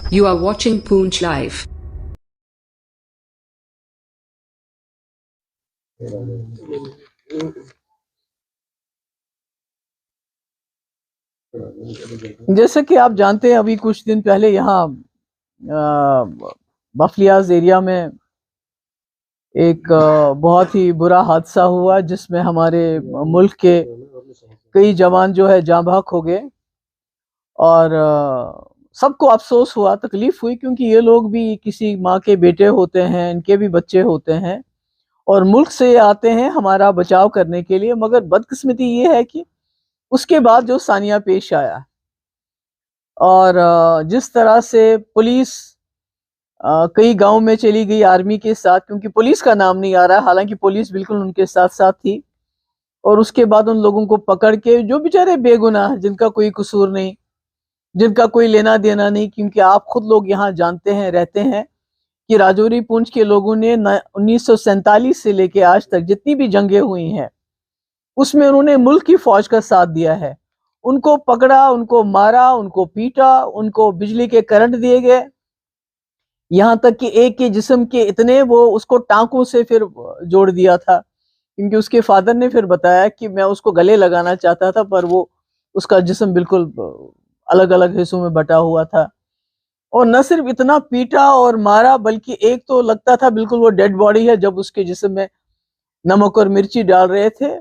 You are watching Poonch Live. जैसे कि आप जानते हैं, अभी कुछ दिन पहले यहाँ बफलियाज एरिया में एक बहुत ही बुरा हादसा हुआ, जिसमें हमारे मुल्क के कई जवान जो है जाँ बहक हो गए। और सबको अफसोस हुआ, तकलीफ हुई, क्योंकि ये लोग भी किसी माँ के बेटे होते हैं, इनके भी बच्चे होते हैं और मुल्क से आते हैं हमारा बचाव करने के लिए। मगर बदकिस्मती ये है कि उसके बाद जो सानिया पेश आया और जिस तरह से पुलिस कई गांव में चली गई आर्मी के साथ, क्योंकि पुलिस का नाम नहीं आ रहा, हालांकि पुलिस बिल्कुल उनके साथ साथ थी। और उसके बाद उन लोगों को पकड़ के, जो बेचारे बेगुनाह, जिनका कोई कसूर नहीं, जिनका कोई लेना देना नहीं, क्योंकि आप खुद लोग यहाँ जानते हैं, रहते हैं कि राजौरी पुंछ के लोगों ने 1947 से लेके आज तक जितनी भी जंगें हुई हैं उसमें उन्होंने मुल्क की फौज का साथ दिया है। उनको पकड़ा, उनको मारा, उनको पीटा, उनको बिजली के करंट दिए गए, यहाँ तक कि एक के जिस्म के इतने, वो उसको टांकों से फिर जोड़ दिया था, क्योंकि उसके फादर ने फिर बताया कि मैं उसको गले लगाना चाहता था, पर वो उसका जिस्म बिल्कुल अलग अलग हिस्सों में बटा हुआ था। और न सिर्फ इतना पीटा और मारा, बल्कि एक तो लगता था बिल्कुल वो डेड बॉडी है, जब उसके जिस्म में नमक और मिर्ची डाल रहे थे।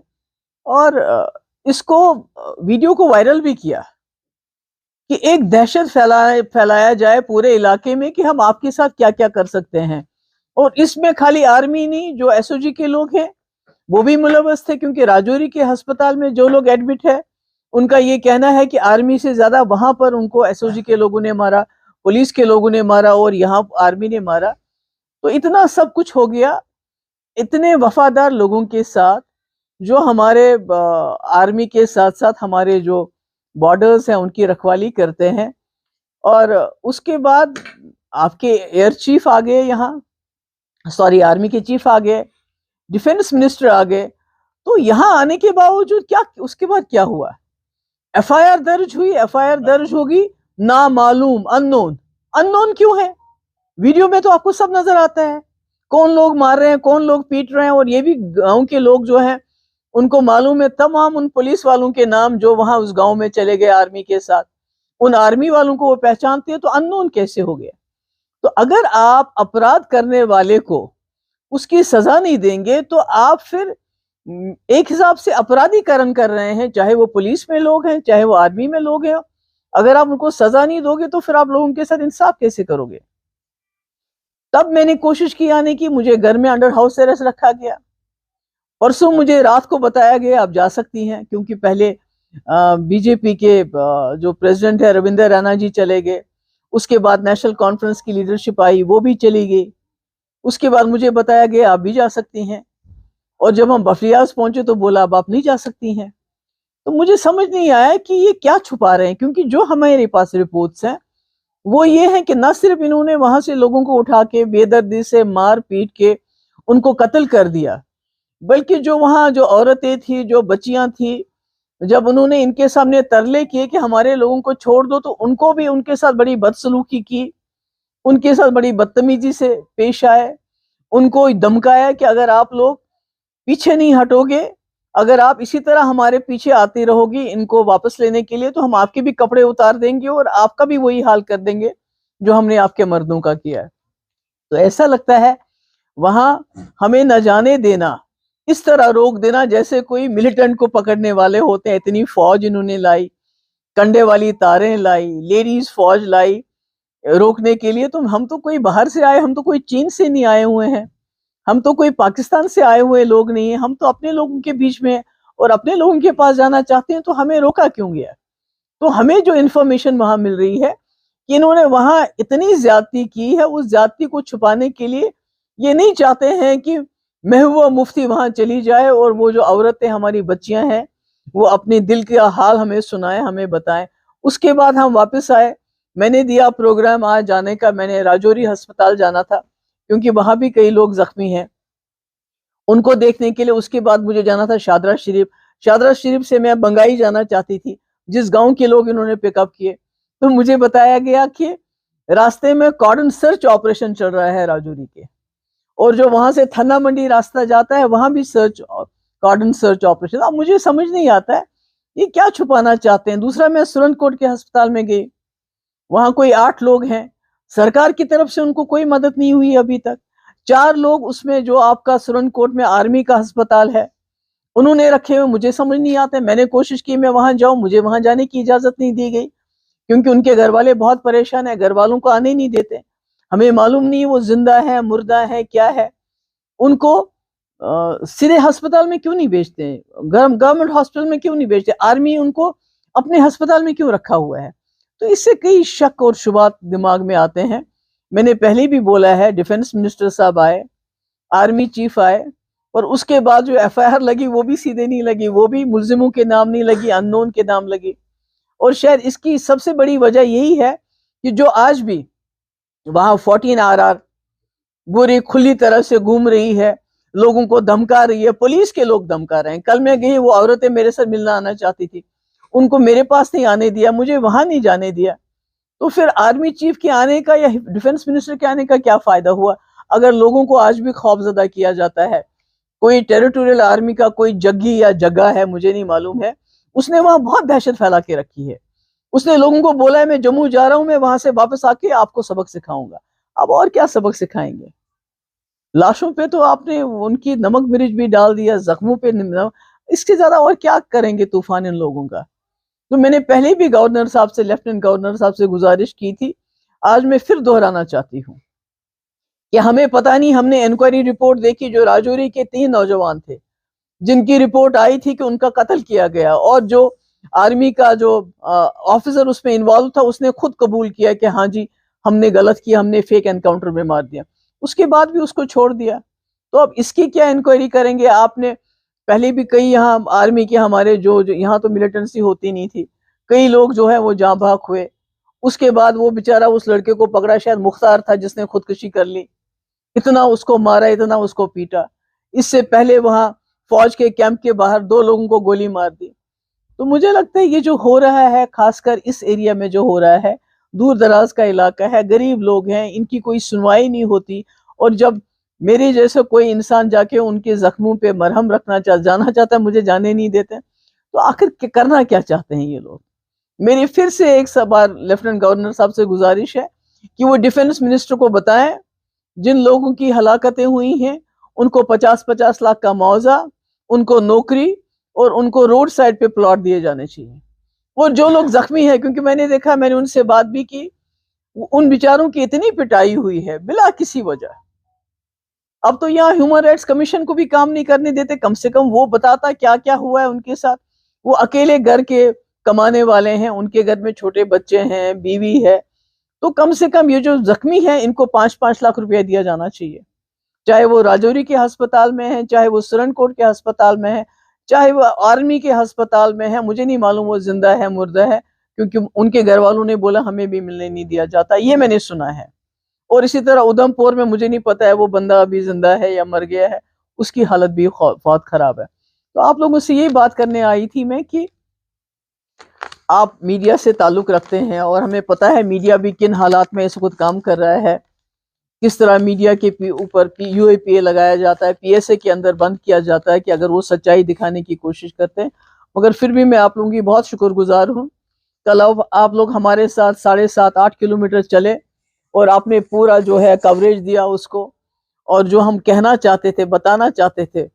और इसको वीडियो को वायरल भी किया कि एक दहशत फैलाया जाए पूरे इलाके में कि हम आपके साथ क्या क्या कर सकते हैं। और इसमें खाली आर्मी नहीं, जो एसओजी के लोग हैं वो भी मुलव्वस थे, क्योंकि राजौरी के अस्पताल में जो लोग एडमिट है उनका ये कहना है कि आर्मी से ज्यादा वहां पर उनको एसओजी के लोगों ने मारा, पुलिस के लोगों ने मारा और यहाँ आर्मी ने मारा। तो इतना सब कुछ हो गया, इतने वफादार लोगों के साथ, जो हमारे आर्मी के साथ साथ हमारे जो बॉर्डर्स हैं उनकी रखवाली करते हैं। और उसके बाद आपके एयर चीफ आ गए यहाँ, सॉरी आर्मी के चीफ आ गए, डिफेंस मिनिस्टर आ गए। तो यहाँ आने के बावजूद क्या, उसके बाद क्या हुआ? एफआईआर दर्ज हुई, एफआईआर दर्ज होगी, नामालूम, अननोन। अननोन क्यों है? वीडियो में तो आपको सब नजर आता है, कौन लोग मार रहे हैं, कौन लोग पीट रहे हैं। और ये भी गांव के लोग जो हैं उनको मालूम है तमाम उन पुलिस वालों के नाम जो वहां उस गांव में चले गए आर्मी के साथ, उन आर्मी वालों को वो पहचानते हैं। तो अननोन कैसे हो गया? तो अगर आप अपराध करने वाले को उसकी सजा नहीं देंगे तो आप फिर एक हिसाब से अपराधीकरण कर रहे हैं, चाहे वो पुलिस में लोग हैं, चाहे वो आर्मी में लोग हैं। अगर आप उनको सजा नहीं दोगे तो फिर आप लोगों के साथ इंसाफ कैसे करोगे? तब मैंने कोशिश की आने की, मुझे घर में अंडर हाउस अरेस्ट रखा गया। परसों मुझे रात को बताया गया आप जा सकती हैं, क्योंकि पहले बीजेपी के जो प्रेसिडेंट है रविंदर रैना जी चले गए, उसके बाद नेशनल कॉन्फ्रेंस की लीडरशिप आई, वो भी चली गई। उसके बाद मुझे बताया गया आप भी जा सकती हैं। और जब हम बफलियाज पहुंचे तो बोला अब आप नहीं जा सकती हैं। तो मुझे समझ नहीं आया कि ये क्या छुपा रहे हैं, क्योंकि जो हमारे पास रिपोर्ट्स हैं वो ये है कि न सिर्फ इन्होंने वहां से लोगों को उठा के बेदर्दी से मार पीट के उनको कत्ल कर दिया, बल्कि जो वहां जो औरतें थी, जो बच्चियां थी, जब उन्होंने इनके सामने तरले किए कि हमारे लोगों को छोड़ दो, तो उनको भी उनके साथ बड़ी बदसलूकी की, उनके साथ बड़ी बदतमीजी से पेश आए, उनको धमकाया कि अगर आप लोग पीछे नहीं हटोगे, अगर आप इसी तरह हमारे पीछे आती रहोगी इनको वापस लेने के लिए, तो हम आपके भी कपड़े उतार देंगे और आपका भी वही हाल कर देंगे जो हमने आपके मर्दों का किया है। तो ऐसा लगता है वहां हमें न जाने देना, इस तरह रोक देना जैसे कोई मिलिटेंट को पकड़ने वाले होते हैं। इतनी फौज इन्होंने लाई, कंडे वाली तारें लाई, लेडीज फौज लाई रोकने के लिए। तो हम तो कोई बाहर से आए, हम तो कोई चीन से नहीं आए हुए हैं, हम तो कोई पाकिस्तान से आए हुए लोग नहीं है, हम तो अपने लोगों के बीच में और अपने लोगों के पास जाना चाहते हैं। तो हमें रोका क्यों गया? तो हमें जो इन्फॉर्मेशन वहां मिल रही है कि इन्होंने वहां इतनी ज्यादती की है, उस ज्यादती को छुपाने के लिए ये नहीं चाहते हैं कि महबूबा मुफ्ती वहां चली जाए और वो जो औरतें हमारी बच्चियां हैं वो अपने दिल का हाल हमें सुनाए, हमें बताएं। उसके बाद हम वापस आए, मैंने दिया प्रोग्राम आज जाने का, मैंने राजौरी अस्पताल जाना था क्योंकि वहां भी कई लोग जख्मी हैं, उनको देखने के लिए। उसके बाद मुझे जाना था शादरा शरीफ, शादरा शरीफ से मैं बंगाई जाना चाहती थी, जिस गांव के लोग इन्होंने पिकअप किए। तो मुझे बताया गया कि रास्ते में कॉर्डन सर्च ऑपरेशन चल रहा है राजौरी के, और जो वहां से थन्ना मंडी रास्ता जाता है वहां भी कॉर्डन सर्च ऑपरेशन। अब मुझे समझ नहीं आता है ये क्या छुपाना चाहते हैं। दूसरा, मैं सुरनकोट के अस्पताल में गई, वहां कोई 8 लोग हैं, सरकार की तरफ से उनको कोई मदद नहीं हुई अभी तक। 4 लोग उसमें जो आपका सुरनकोट में आर्मी का अस्पताल है उन्होंने रखे हुए, मुझे समझ नहीं आता। मैंने कोशिश की मैं वहां जाऊं, मुझे वहां जाने की इजाजत नहीं दी गई क्योंकि उनके घर वाले बहुत परेशान है, घर वालों को आने नहीं देते। हमें मालूम नहीं वो जिंदा है मुर्दा है क्या है। उनको सीधे अस्पताल में क्यों नहीं भेजते, गवर्नमेंट हॉस्पिटल में क्यों नहीं भेजते, आर्मी उनको अपने अस्पताल में क्यों रखा हुआ है। तो इससे कई शक और शुबात दिमाग में आते हैं। मैंने पहले भी बोला है, डिफेंस मिनिस्टर साहब आए, आर्मी चीफ आए, और उसके बाद जो एफआईआर लगी वो भी सीधे नहीं लगी, वो भी मुल्जिमों के नाम नहीं लगी, अननोन के नाम लगी। और शायद इसकी सबसे बड़ी वजह यही है कि जो आज भी वहां 14 RR बुरी खुली तरह से घूम रही है, लोगों को धमका रही है, पुलिस के लोग धमका रहे हैं। कल मैं गई, वो औरतें मेरे साथ मिलना आना चाहती थी, उनको मेरे पास नहीं आने दिया, मुझे वहां नहीं जाने दिया। तो फिर आर्मी चीफ के आने का या डिफेंस मिनिस्टर के आने का क्या फायदा हुआ अगर लोगों को आज भी खौफजदा किया जाता है। कोई टेरिटोरियल आर्मी का कोई जग्गी या जगह है, मुझे नहीं मालूम है, उसने वहां बहुत दहशत फैला के रखी है। उसने लोगों को बोला है मैं जम्मू जा रहा हूं, मैं वहां से वापस आके आपको सबक सिखाऊंगा। अब और क्या सबक सिखाएंगे। लाशों पे तो आपने उनकी नमक मिर्च भी डाल दिया, जख्मों पे इसके ज्यादा और क्या करेंगे तूफान इन लोगों का। तो मैंने पहले भी गवर्नर साहब से, लेफ्टिनेंट गवर्नर साहब से गुजारिश की थी, आज मैं फिर दोहराना चाहती हूँ कि हमें पता नहीं, हमने इंक्वायरी रिपोर्ट देखी, जो राजौरी के 3 नौजवान थे जिनकी रिपोर्ट आई थी कि उनका कत्ल किया गया, और जो आर्मी का जो ऑफिसर उसमें इन्वॉल्व था उसने खुद कबूल किया कि हाँ जी हमने गलत किया, हमने फेक एनकाउंटर में मार दिया, उसके बाद भी उसको छोड़ दिया। तो अब इसकी क्या इंक्वायरी करेंगे। आपने पहले भी कई यहाँ आर्मी के हमारे जो यहाँ तो मिलिटेंसी होती नहीं थी, कई लोग जो है वो जाँ भाग हुए। उसके बाद वो बेचारा उस लड़के को पकड़ा, शायद मुख्तार था जिसने खुदकुशी कर ली, इतना उसको मारा, इतना उसको पीटा। इससे पहले वहां फौज के कैंप के बाहर 2 लोगों को गोली मार दी। तो मुझे लगता है ये जो हो रहा है, खासकर इस एरिया में जो हो रहा है, दूर दराज का इलाका है, गरीब लोग हैं, इनकी कोई सुनवाई नहीं होती। और जब मेरे जैसे कोई इंसान जाके उनके जख्मों पे मरहम जाना चाहता है, मुझे जाने नहीं देते, तो आखिर करना क्या चाहते हैं ये लोग। मेरी फिर से एक बार लेफ्टिनेंट गवर्नर साहब से गुजारिश है कि वो डिफेंस मिनिस्टर को बताएं जिन लोगों की हलाकतें हुई हैं उनको 50-50 लाख का मुआवजा, उनको नौकरी, और उनको रोड साइड पे प्लॉट दिए जाने चाहिए। और जो लोग जख्मी हैं, क्योंकि मैंने देखा, मैंने उनसे बात भी की, उन बेचारों की इतनी पिटाई हुई है बिला किसी वजह। अब तो यहाँ ह्यूमन राइट्स कमीशन को भी काम नहीं करने देते, कम से कम वो बताता क्या क्या हुआ है उनके साथ। वो अकेले घर के कमाने वाले हैं, उनके घर में छोटे बच्चे हैं, बीवी है, तो कम से कम ये जो जख्मी है इनको 5-5 लाख रुपया दिया जाना चाहिए। चाहे वो राजौरी के अस्पताल में है, चाहे वो सुरनकोट के अस्पताल में है, चाहे वो आर्मी के अस्पताल में है, मुझे नहीं मालूम वो जिंदा है मुर्दा है, क्योंकि उनके घर वालों ने बोला हमें भी मिलने नहीं दिया जाता, ये मैंने सुना है। और इसी तरह उधमपुर में मुझे नहीं पता है वो बंदा अभी जिंदा है या मर गया है, उसकी हालत भी बहुत खराब है। तो आप लोगों से यही बात करने आई थी मैं कि आप मीडिया से ताल्लुक रखते हैं और हमें पता है मीडिया भी किन हालात में इस वक्त काम कर रहा है, किस तरह मीडिया के ऊपर UAPA लगाया जाता है, PSA के अंदर बंद किया जाता है कि अगर वो सच्चाई दिखाने की कोशिश करते हैं। मगर फिर भी मैं आप लोगों की बहुत शुक्रगुजार हूँ। कल आप लोग हमारे साथ 7.5-8 किलोमीटर चले और आपने पूरा जो है कवरेज दिया उसको, और जो हम कहना चाहते थे, बताना चाहते थे,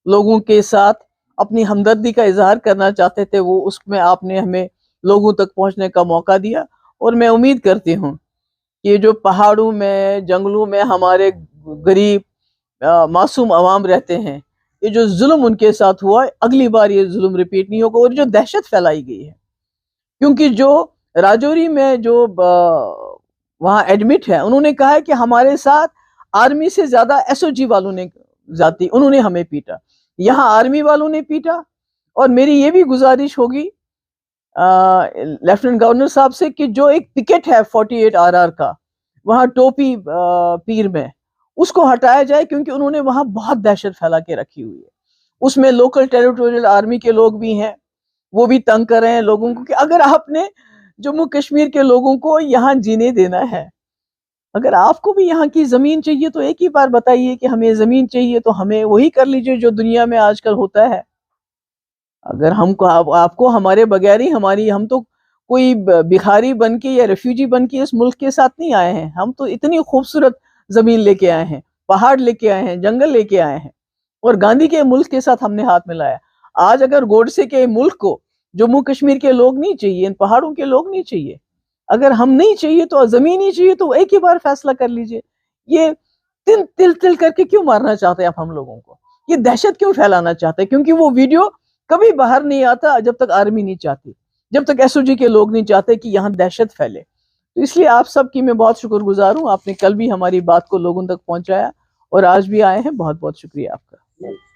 लोगों के साथ अपनी हमदर्दी का इजहार करना चाहते थे, वो उसमें आपने हमें लोगों तक पहुंचने का मौका दिया। और मैं उम्मीद करती हूँ कि जो पहाड़ों में, जंगलों में हमारे गरीब मासूम अवाम रहते हैं, ये जो जुल्म उनके साथ हुआ, अगली बार ये जुल्म रिपीट नहीं होगा। और जो दहशत फैलाई गई है, क्योंकि जो राजौरी में जो वहाँ एडमिट है, उन्होंने कहा है कि हमारे साथ आर्मी से ज्यादा SOG वालों ने उन्होंने हमें पीटा, यहाँ आर्मी वालों ने पीटा। और मेरी ये भी गुजारिश होगी लेफ्टिनेंट गवर्नर साहब से कि जो एक पिकेट है 48 RR का वहाँ टोपी पीर में, उसको हटाया जाए, क्योंकि उन्होंने वहां बहुत दहशत फैला के रखी हुई है। उसमें लोकल टेरिटोरियल आर्मी के लोग भी हैं, वो भी तंग कर रहे हैं लोगों को कि अगर आपने जम्मू कश्मीर के लोगों को यहाँ जीने देना है। अगर आपको भी यहाँ की जमीन चाहिए तो एक ही बार बताइए कि हमें जमीन चाहिए, तो हमें वही कर लीजिए जो दुनिया में आजकल होता है। अगर हमको आपको हमारे बगैर ही हम तो कोई भिखारी बन के या रेफ्यूजी बन के इस मुल्क के साथ नहीं आए हैं। हम तो इतनी खूबसूरत जमीन लेके आए हैं, पहाड़ लेके आए हैं, जंगल लेके आए हैं, और गांधी के मुल्क के साथ हमने हाथ मिलाया। आज अगर गोडसे के मुल्क को जम्मू कश्मीर के लोग नहीं चाहिए, इन पहाड़ों के लोग नहीं चाहिए, अगर हम नहीं चाहिए तो जमीन ही चाहिए, तो एक ही बार फैसला कर लीजिए। ये तिल तिल तिल करके क्यों मारना चाहते हैं आप हम लोगों को? ये दहशत क्यों फैलाना चाहते हैं? क्योंकि वो वीडियो कभी बाहर नहीं आता जब तक आर्मी नहीं चाहती, जब तक एसओजी के लोग नहीं चाहते कि यहाँ दहशत फैले। तो इसलिए आप सबकी मैं बहुत शुक्रगुजार हूँ। आपने कल भी हमारी बात को लोगों तक पहुंचाया और आज भी आए हैं। बहुत बहुत शुक्रिया आपका।